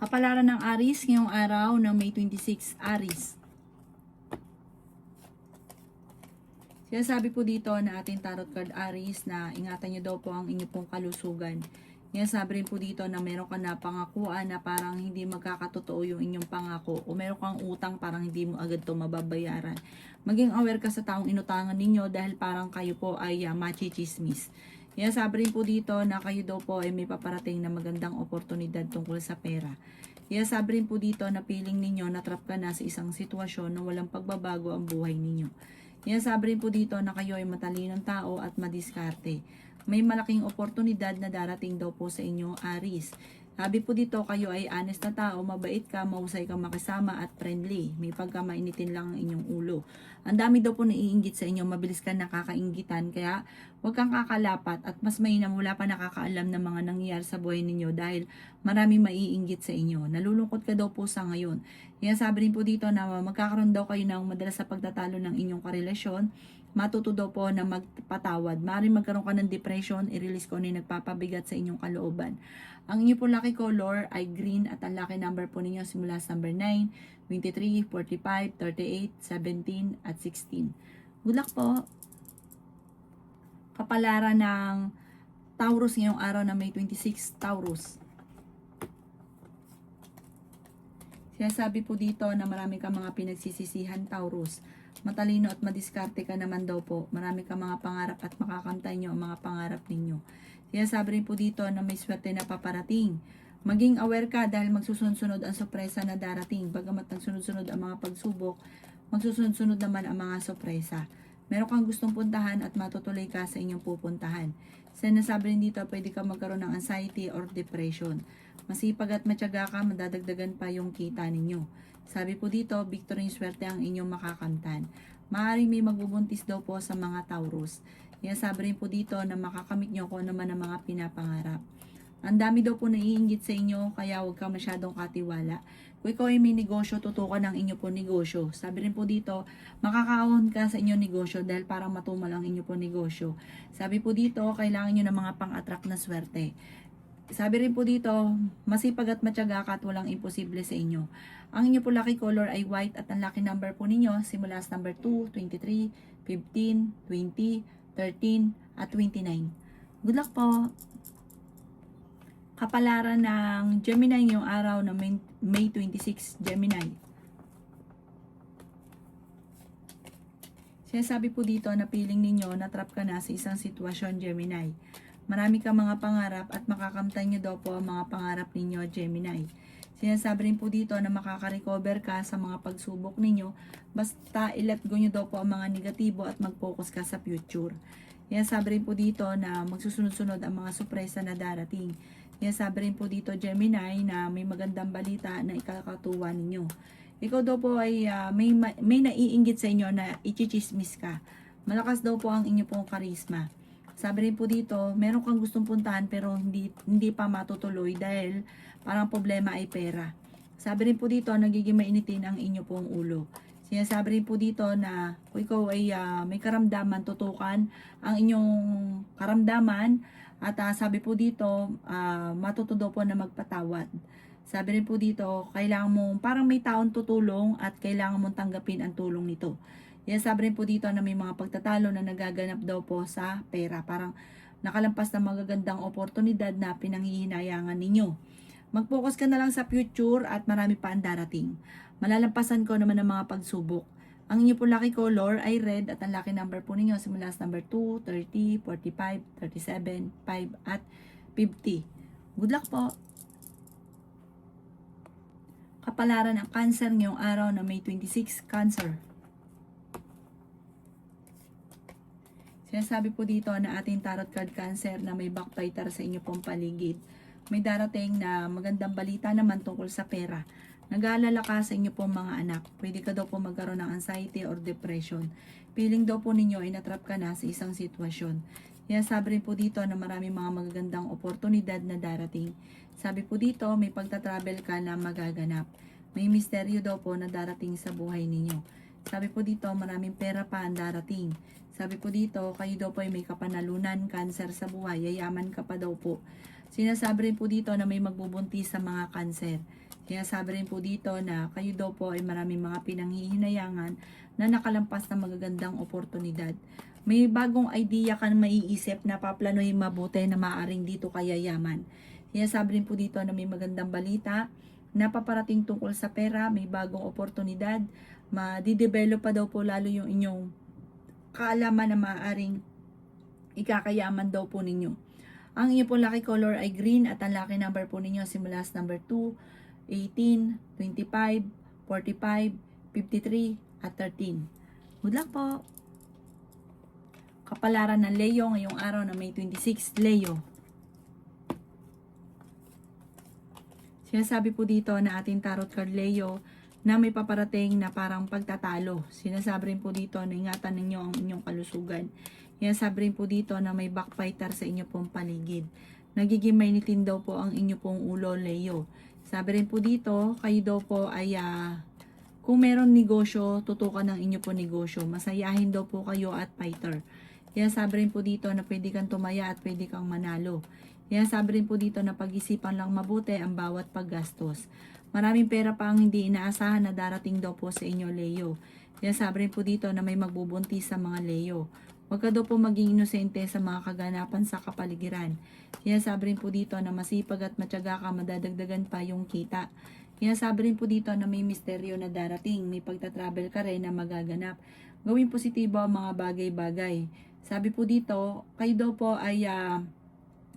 Kapalaran ng Aries ngayong araw ng May 26, Aries. Sinasabi po dito na ating tarot card Aries na ingatan nyo daw po ang inyong pong kalusugan. Sinasabi rin po dito na meron ka na pangakuan na parang hindi magkakatotoo yung inyong pangako o meron kang utang parang hindi mo agad to mababayaran. Maging aware ka sa taong inutangan ninyo dahil parang kayo po ay machichismis. Sinasabi rin po dito na kayo daw po ay may paparating na magandang oportunidad tungkol sa pera. Sinasabi rin po dito na feeling ninyo na trap ka na sa isang sitwasyon na walang pagbabago ang buhay ninyo. Sinasabi rin po dito na kayo ay matalinong tao at madiskarte. May malaking oportunidad na darating daw po sa inyo, Aries. Sabi po dito, kayo ay honest na tao, mabait ka, mahusay ka makisama at friendly. May pagkamainitin lang ang inyong ulo. Ang dami daw po naiinggit sa inyo, mabilis ka nakakainggitan, kaya huwag kang kakalapat at mas mainam wala pa nakakaalam ng mga nangyayari sa buhay ninyo dahil marami maiinggit sa inyo. Nalulungkot ka daw po sa ngayon. Kaya sabi rin po dito na magkakaroon daw kayo ng madalas sa pagtatalo ng inyong karelasyon. Matuto daw po na magpatawad. Maaaring magkaroon ka ng depression, i-release ko na yung nagpapabigat sa inyong kalooban. Ang inyo po lucky color ay green at ang lucky number po ninyo simula sa number 9, 23, 45, 38, 17 at 16. Good luck po! Kapalaran ng Taurus ngayong araw na May 26, Taurus. Sinasabi po dito na marami kang mga pinagsisisihan, Taurus. Matalino at madiskarte ka naman daw po. Marami kang mga pangarap at makakamtay nyo ang mga pangarap ninyo. Sinasabi rin po dito na may swerte na paparating. Maging aware ka dahil magsusunod-sunod ang sorpresa na darating. Bagamat nagsunod-sunod ang mga pagsubok, magsusunod-sunod naman ang mga sorpresa. Meron kang gustong puntahan at matutuloy ka sa inyong pupuntahan. Sinasabi rin dito, pwede ka magkaroon ng anxiety or depression. Masipag at matyaga ka, madadagdagan pa yung kita ninyo. Sabi po dito, victory yung swerte ang inyong makakamtan. Maaaring may magbubuntis daw po sa mga Taurus. Sabi rin po dito na makakamit nyo kung naman ang mga pinapangarap. Ang dami daw po naiinggit sa inyo, kaya huwag ka masyadong katiwala. Kung ikaw ay may negosyo, tutukan ang inyo po negosyo. Sabi rin po dito, makakaahon ka sa inyong negosyo dahil parang matumal ang inyo po negosyo. Sabi po dito, kailangan nyo ng mga pang-attract na swerte. Sabi rin po dito, masipag at matyaga ka at walang imposible sa inyo. Ang inyo po lucky color ay white at ang lucky number po ninyo simula sa number 2, 23, 15, 20, 13 at 29. Good luck po! Kapalaran ng Gemini ngayong araw na May 26, Gemini. Sinasabi po dito na feeling ninyo na trap ka na sa isang sitwasyon, Gemini. Marami kang mga pangarap at makakamtan nyo daw po ang mga pangarap ninyo, Gemini. Sinasabi rin po dito na makaka-recover ka sa mga pagsubok ninyo basta i-let go nyo daw po ang mga negatibo at mag-focus ka sa future. Sinasabi rin po dito na magsusunod-sunod ang mga sorpresa na darating. Sinasabi rin po dito, Gemini, na may magandang balita na ikakatuwa ninyo. Ikaw daw po ay may naiinggit sa inyo na ichichismis ka. Malakas daw po ang inyo pong karisma. Sabi rin po dito, meron kang gustong puntahan pero hindi pa matutuloy dahil parang problema ay pera. Sabi rin po dito, nagiging mainitin ang inyo pong ulo. Sinasabi rin po dito na kung ikaw ay may karamdaman, tutukan ang inyong karamdaman at sabi po dito, matuto daw po na magpatawad. Sabi rin po dito, kailangan mo, parang may taon tutulong at kailangan mong tanggapin ang tulong nito. Sabi rin po dito na may mga pagtatalo na nagaganap daw po sa pera. Parang nakalampas na magagandang oportunidad na pinanghihinayangan ninyo. Mag-focus ka na lang sa future at marami pa ang darating. Malalampasan ko naman ang mga pagsubok. Ang inyo po lucky color ay red at ang lucky number po ninyo simula sa number 2, 30, 45, 37, 5 at 50. Good luck po! Kapalaran ng Cancer ngayong araw na May 26, Cancer. Sinasabi po dito na ating tarot card Cancer na may backbiter sa inyo pong paligid. May darating na magandang balita naman tungkol sa pera. Nag-aalala ka sa inyo pong mga anak. Pwede ka daw po magkaroon ng anxiety or depression. Feeling daw po ninyo ay natrap ka na sa isang sitwasyon. Sinasabi rin po dito na maraming mga magagandang oportunidad na darating. Sabi po dito, may pagta-travel ka na magaganap. May misteryo daw po na darating sa buhay ninyo. Sabi po dito, maraming pera pa ang darating. Sabi po dito, kayo daw po ay may kapanalunan, cancer sa buhay, yayaman ka pa daw po. Sinasabi rin po dito na may magbubuntis sa mga cancer. Sinasabi rin po dito na kayo daw po ay maraming mga pinanghihinayangan na nakalampas na magagandang oportunidad. May bagong idea ka na maiisip na paplanuhin mabuti na maaaring dito kaya yaman. Sinasabi rin po dito na may magandang balita na paparating tungkol sa pera, may bagong oportunidad, madidevelop pa daw po lalo yung inyong kaalaman na maaaring ikakayaman daw po ninyo. Ang inyo po lucky color ay green at ang lucky number po ninyo simula sa number 2, 18, 25, 45, 53, at 13. Good luck po! Kapalaran ng Leo ngayong araw na May 26, Leo. Sinasabi po dito na ating tarot card Leo na may paparating na parang pagtatalo. Sinasabi rin po dito na ingatan ninyo ang inyong kalusugan. Sinasabi rin po dito na may backfighter sa inyo pong paligid. Nagiging mainitin daw po ang inyo pong ulo Leo. Sabi rin po dito, kayo daw po ay kung meron negosyo, tutukan ng inyo po negosyo. Masayahin daw po kayo at fighter. Sabi rin po dito na pwede kang tumaya at pwede kang manalo. Sabi rin po dito na pag-isipan lang mabuti ang bawat paggastos. Maraming pera pa ang hindi inaasahan na darating daw po sa inyo Leo. Sabi rin po dito na may magbubuntis sa mga Leo. Huwag ka daw po maging inosente sa mga kaganapan sa kapaligiran. Sabi rin po dito na masipag at matyaga ka, madadagdagan pa yung kita. Sabi rin po dito na may misteryo na darating, may pagta-travel ka rin na magaganap. Gawing positibo ang mga bagay-bagay. Sabi po dito, kayo daw po ay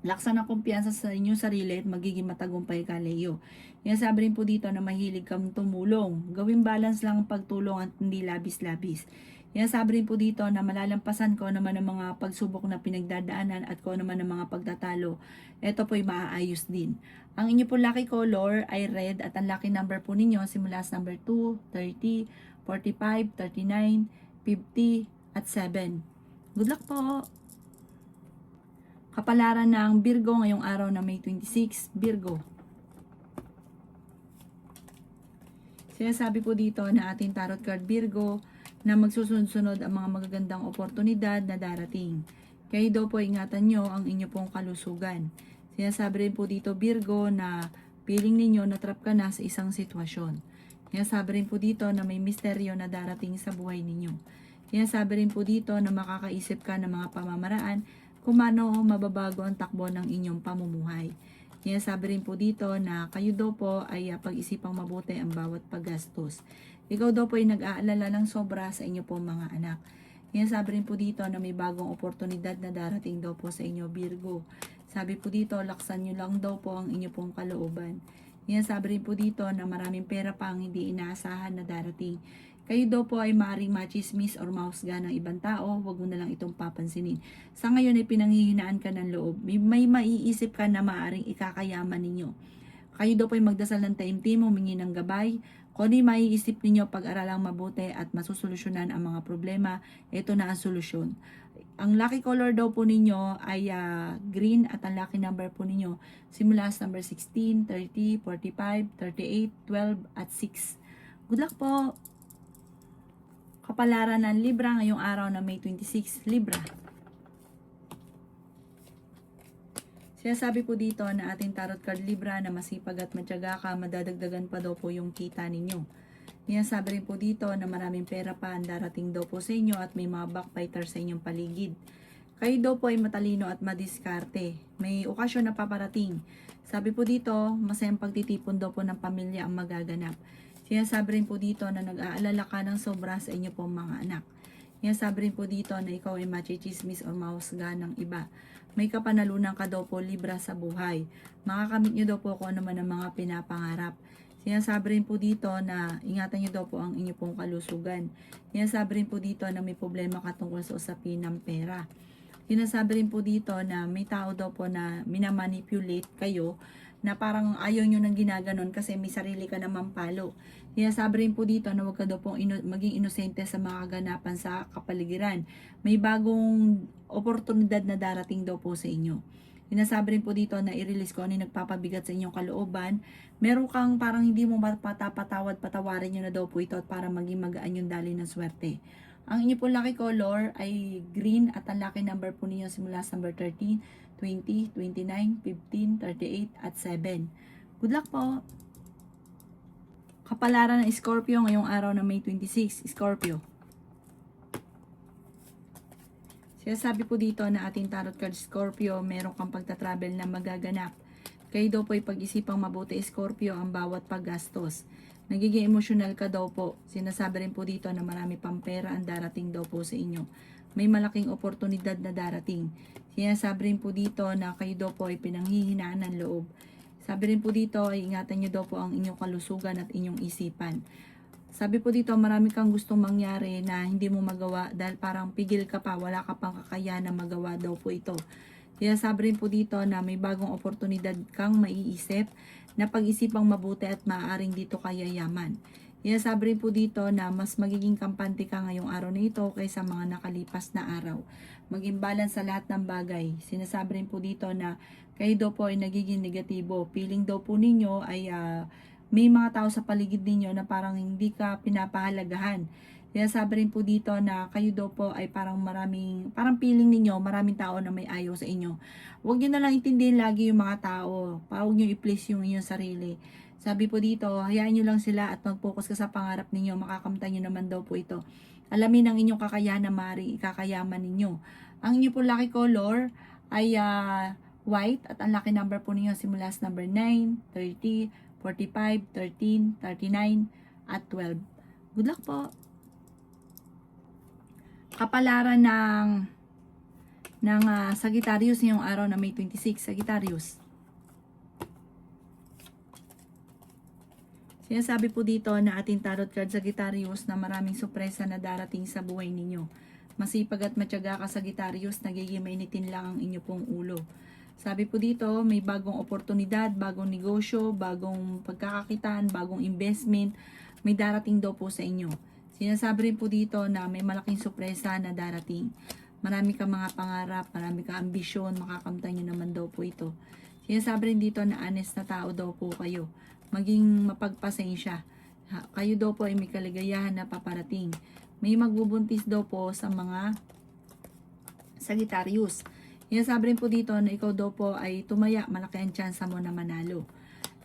laksan ng kumpiyansa sa inyong sarili at magiging matagumpay ka, Leo. Sabi rin po dito na mahilig kang tumulong. Gawing balance lang ang pagtulong at hindi labis-labis. Sabi rin po dito na malalampasan ko naman ang mga pagsubok na pinagdadaanan at ko naman ang mga pagtatalo. Ito po'y maaayos din. Ang inyo po lucky color ay red at ang lucky number po ninyo simula sa number 2, 30, 45, 39, 50, at 7. Good luck po! Kapalaran ng Virgo ngayong araw na May 26, Virgo. Sinasabi po dito na ating tarot card Virgo na magsusunod-sunod ang mga magagandang oportunidad na darating. Kayo daw po ingatan nyo ang inyo pong kalusugan. Sinasabi rin po dito Virgo na feeling ninyo na trap ka na sa isang sitwasyon. Sinasabi rin po dito na may misteryo na darating sa buhay ninyo. Sinasabi rin po dito na makakaisip ka ng mga pamamaraan kung paano mababago ang takbo ng inyong pamumuhay. Sinasabi rin po dito na kayo daw po ay pag-isipang mabuti ang bawat paggastos. Ikaw daw po ay nag-aalala ng sobra sa inyo po mga anak. Sinasabi rin po dito na may bagong oportunidad na darating daw po sa inyo Virgo. Sabi po dito, laksan nyo lang daw po ang inyo pong kalooban. Sinasabi rin po dito na maraming pera pa ang hindi inaasahan na darating. Kayo daw po ay maaaring machismis or mahusga ng ibang tao, huwag mo na lang itong papansinin. Sa ngayon ay pinanghihinaan ka ng loob. May maiisip ka na maaaring ikakayaman ninyo. Kayo daw po ay magdasal ng taimtim, humingi ng gabay. Kung ano maiisip ninyo, pag-aralang mabuti at masusolusyonan ang mga problema, ito na ang solusyon. Ang lucky color daw po ninyo ay green at ang lucky number po ninyo simula sa number 16, 30, 45, 38, 12, at 6. Good luck po! Kapalaran ng Libra ngayong araw na May 26, Libra. Sinasabi po dito na ating tarot card Libra na masipag at matyaga ka, madadagdagan pa daw po yung kita ninyo. Sinasabi rin po dito na maraming pera pa ang darating daw po sa inyo at may mga backfighter sa inyong paligid. Kayo daw po ay matalino at madiskarte. May okasyon na paparating. Sabi po dito, masayang pagtitipon daw po ng pamilya ang magaganap. Sinasabi rin po dito na nag-aalala ka ng sobra sa inyo pong mga anak. Sinasabi rin po dito na ikaw ay machichismis o mahusga ng iba. May kapanalunan ka daw po Libra sa buhay. Makakamit nyo daw po kung ano man ang mga pinapangarap. Sinasabi rin po dito na ingatan nyo daw po ang inyo pong kalusugan. Sinasabi rin po dito na may problema ka tungkol sa usapin ng pera. Sinasabi rin po dito na may tao daw po na minamanipulate kayo na parang ayaw nyo nang ginaganon kasi may sarili ka naman palo. Sinasabi rin po dito na huwag ka daw pong maging inosente sa mga kaganapan sa kapaligiran. May bagong oportunidad na darating daw po sa inyo. Sinasabi rin po dito na i-release ko ano yung nagpapabigat sa inyong kalooban. Meron kang parang hindi mo patapatawad, patawarin nyo na daw po ito at para maging magaan yung dali ng swerte. Ang inyo po lucky color ay green at ang lucky number po ninyo simula sa number 13, 20, 29, 15, 38, at 7. Good luck po! Kapalaran ng Scorpio ngayong araw na May 26, Scorpio. Sinasabi po dito na ating tarot card Scorpio, meron kang pagta-travel na magaganap. Kayo daw po ay pag-isipang mabuti Scorpio ang bawat paggastos. Nagiging emosyonal ka daw po. Sinasabi rin po dito na marami pang pera ang darating daw po sa inyo. May malaking oportunidad na darating. Sinasabi rin po dito na kayo daw po ay pinanghihinaan ng loob. Sabi rin po dito ay ingatan nyo daw po ang inyong kalusugan at inyong isipan. Sabi po dito marami kang gustong mangyari na hindi mo magawa dahil parang pigil ka pa, wala ka pang kakayahan na magawa daw po ito. Sinasabi rin po dito na may bagong oportunidad kang maiisip na pag-isipang mabuti at maaaring dito kaya yaman. Sinasabi rin po dito na mas magiging kampante ka ngayong araw na ito kaysa mga nakalipas na araw. Maging balance sa lahat ng bagay. Sinasabi rin po dito na kayo daw po ay nagiging negatibo. Feeling daw po ninyo ay may mga tao sa paligid ninyo na parang hindi ka pinapahalagahan. Sinasabi rin po dito na kayo daw po ay parang feeling ninyo, maraming tao na may ayaw sa inyo. Huwag nyo na lang intindihin lagi yung mga tao. Huwag nyo i-please yung inyong sarili. Sabi po dito, hayaan nyo lang sila at mag-focus ka sa pangarap ninyo. Makakamtan nyo naman daw po ito. Alamin ang inyong kakayahan na maaaring ikakayaman ninyo. Ang inyo po lucky color ay white at ang lucky number po ninyo simula sa number 9, 30, 45, 13, 39, at 12. Good luck po! Kapalaran ng Sagittarius ngayong araw na May 26, Sagittarius. Sinasabi po dito na ating tarot card Sagittarius na maraming sorpresa na darating sa buhay ninyo. Masipag at matyaga ka Sagittarius, nagiging mainitin lang ang inyo pong ulo. Sabi po dito, may bagong oportunidad, bagong negosyo, bagong pagkakakitaan, bagong investment, may darating daw po sa inyo. Sinasabi rin po dito na may malaking sorpresa na darating. Marami kang mga pangarap, marami kang ambisyon, makakamtan nyo naman daw po ito. Sinasabi rin dito na honest na tao daw po kayo. Maging mapagpasensya. Kayo daw po ay may kaligayahan na paparating. May magbubuntis daw po sa mga Sagittarius. Sinasabi rin po dito na ikaw daw po ay tumaya, malaki ang tsansa mo na manalo.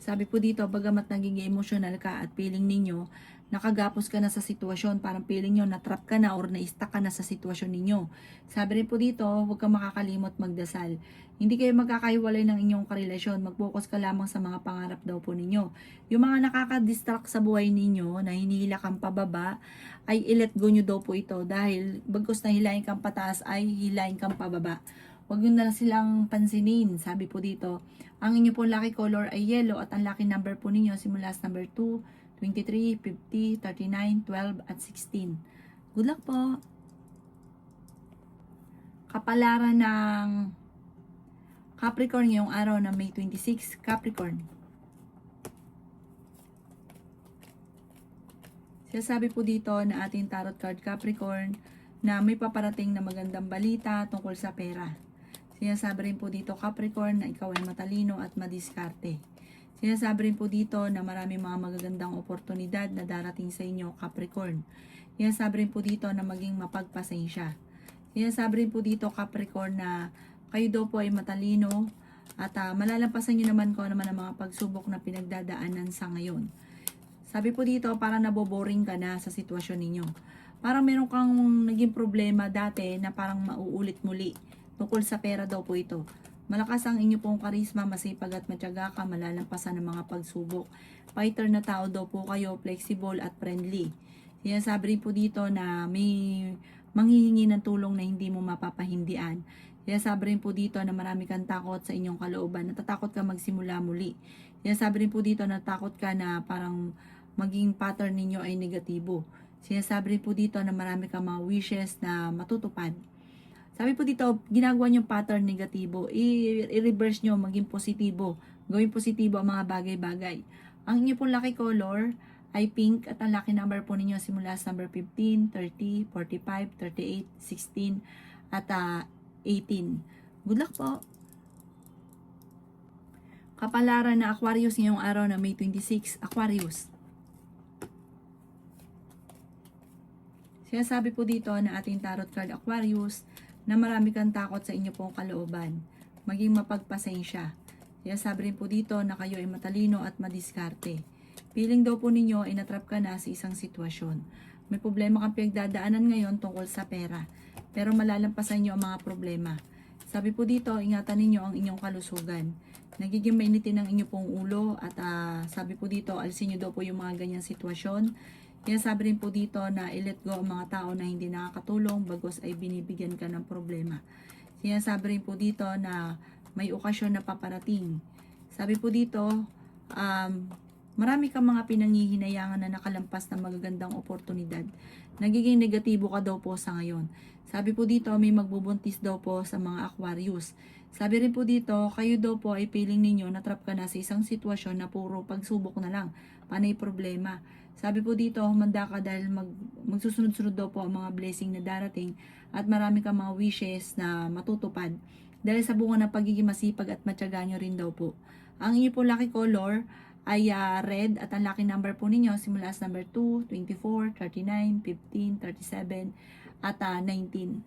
Sabi po dito, bagamat naging emotional ka at feeling ninyo, nakagapos ka na sa sitwasyon, parang feeling nyo, natrap ka na or na-stuck ka na sa sitwasyon ninyo. Sabi rin po dito, huwag kang makakalimot magdasal. Hindi kayo magkakahiwalay ng inyong karelasyon, mag-focus ka lamang sa mga pangarap daw po ninyo. Yung mga nakaka-distract sa buhay ninyo, na hinihila kang pababa, ay i-let go nyo daw po ito dahil bagkus na hilahin kang pataas ay hilahin kang pababa. Huwag nyo na silang pansinin. Sabi po dito, ang inyo po lucky color ay yellow at ang lucky number po ninyo simula sa number 2, 23, 50, 39, 12, at 16. Good luck po! Kapalaran ng Capricorn ngayong araw na May 26, Capricorn. Sinasabi po dito na ating tarot card Capricorn na may paparating na magandang balita tungkol sa pera. Sinasabi rin po dito Capricorn na ikaw ay matalino at madiskarte. Sinasabi rin po dito na maraming mga magagandang oportunidad na darating sa inyo Capricorn. Sinasabi rin po dito na maging mapagpasensya. Sinasabi rin po dito Capricorn na kayo daw po ay matalino at malalampasan nyo naman ko naman ang mga pagsubok na pinagdadaanan sa ngayon. Sabi po dito parang naboboring ka na sa sitwasyon ninyo. Parang meron kang naging problema dati na parang mauulit muli. Tungkol sa pera daw po ito. Malakas ang inyo pong karisma, masipag at matyaga ka, malalampasan ng mga pagsubok. Fighter na tao daw po kayo, flexible at friendly. Sinasabi rin po dito na may manghihingi ng tulong na hindi mo mapapahindian. Sinasabi rin po dito na marami kang takot sa inyong kalooban. Natatakot ka magsimula muli. Sinasabi rin po dito na takot ka na parang maging pattern ninyo ay negatibo. Sinasabi rin po dito na marami kang mga wishes na matutupad. Sabi po dito, ginagawa nyo pattern negatibo, i-reverse nyo, maging positibo. Gawin positibo ang mga bagay-bagay. Ang inyo pong lucky color ay pink at ang lucky number po ninyo simula sa number 15, 30, 45, 38, 16, at 18. Good luck po! Kapalaran na Aquarius ngayong araw na May 26, Aquarius. Sinasabi po dito na ating tarot card Aquarius na marami kang takot sa inyo pong kalooban. Maging mapagpasensya. Sinasabi rin po dito na kayo ay matalino at madiskarte. Feeling daw po ninyo, inatrap ka na sa isang sitwasyon. May problema kang pinagdadaanan ngayon tungkol sa pera. Pero malalampasan nyo ang mga problema. Sabi po dito, ingatan ninyo ang inyong kalusugan. Nagiging mainitin ang inyo pong ulo at sabi po dito, alisin nyo daw po yung mga ganyang sitwasyon. Kaya sabi rin po dito na i-let go ang mga tao na hindi nakakatulong bagos ay binibigyan ka ng problema. Kaya sabi rin po dito na may okasyon na paparating. Sabi po dito, marami kang mga pinanghihinayangan na nakalampas na magagandang oportunidad. Nagiging negatibo ka daw po sa ngayon. Sabi po dito, may magbubuntis daw po sa mga Aquarius. Sabi rin po dito, kayo daw po ay feeling ninyo natrap ka na sa isang sitwasyon na puro pagsubok na lang, panay problema. Sabi po dito, humanda ka dahil magsusunod-sunod daw po ang mga blessing na darating at marami kang mga wishes na matutupad. Dahil sa bunga ng pagiging masipag at matyaga nyo rin daw po. Ang inyo po lucky color ay red at ang lucky number po ninyo simula sa number 2, 24, 39, 15, 37 at 19.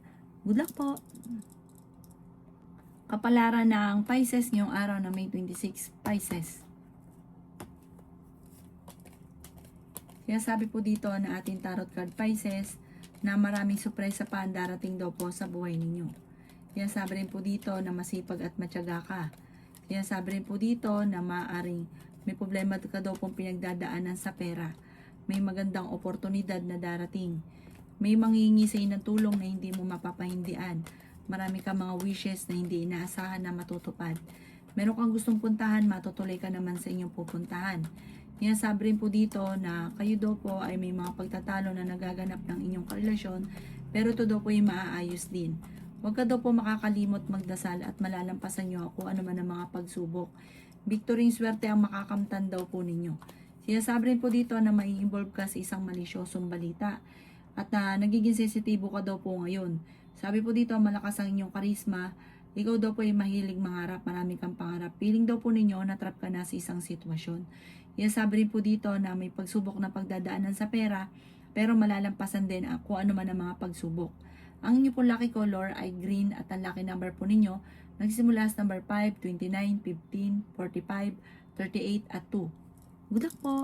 Good luck po! Kapalaran ng Pisces ngayong araw na May 26, Pisces. Kaya sabi po dito na ating tarot card Pisces na maraming surpresa pa ang darating daw po sa buhay ninyo. Kaya sabi rin po dito na masipag at matyaga ka. Kaya sabi rin po dito na maaring may problema ka daw pong pinagdadaanan sa pera. May magandang oportunidad na darating. May manghihingi sa ng tulong na hindi mo mapapahindian. Marami kang mga wishes na hindi inaasahan na matutupad. Meron kang gustong puntahan, matutuloy ka naman sa inyong pupuntahan. Kaya sabi rin po dito na kayo daw po ay may mga pagtatalo na nagaganap ng inyong karelasyon, pero ito daw po ay maaayos din. Huwag ka daw po makakalimot magdasal at malalampasan nyo kung ano man ang mga pagsubok. Victory swerte ang makakamtan daw po ninyo. Sinasabi rin po dito na mai-involve ka sa isang malisyosong balita at nagiging sensitibo ka daw po ngayon. Sabi po dito, malakas ang inyong karisma. Ikaw daw po ay mahilig mangarap, marami kang pangarap. Feeling daw po ninyo, natrap ka na sa isang sitwasyon. Kaya sabi rin po dito na may pagsubok na pagdadaanan sa pera, pero malalampasan din kung ano man ang mga pagsubok. Ang inyo po lucky color ay green at ang lucky number po ninyo, nagsimula sa number 5, 29, 15, 45, 38 at 2. Good luck po!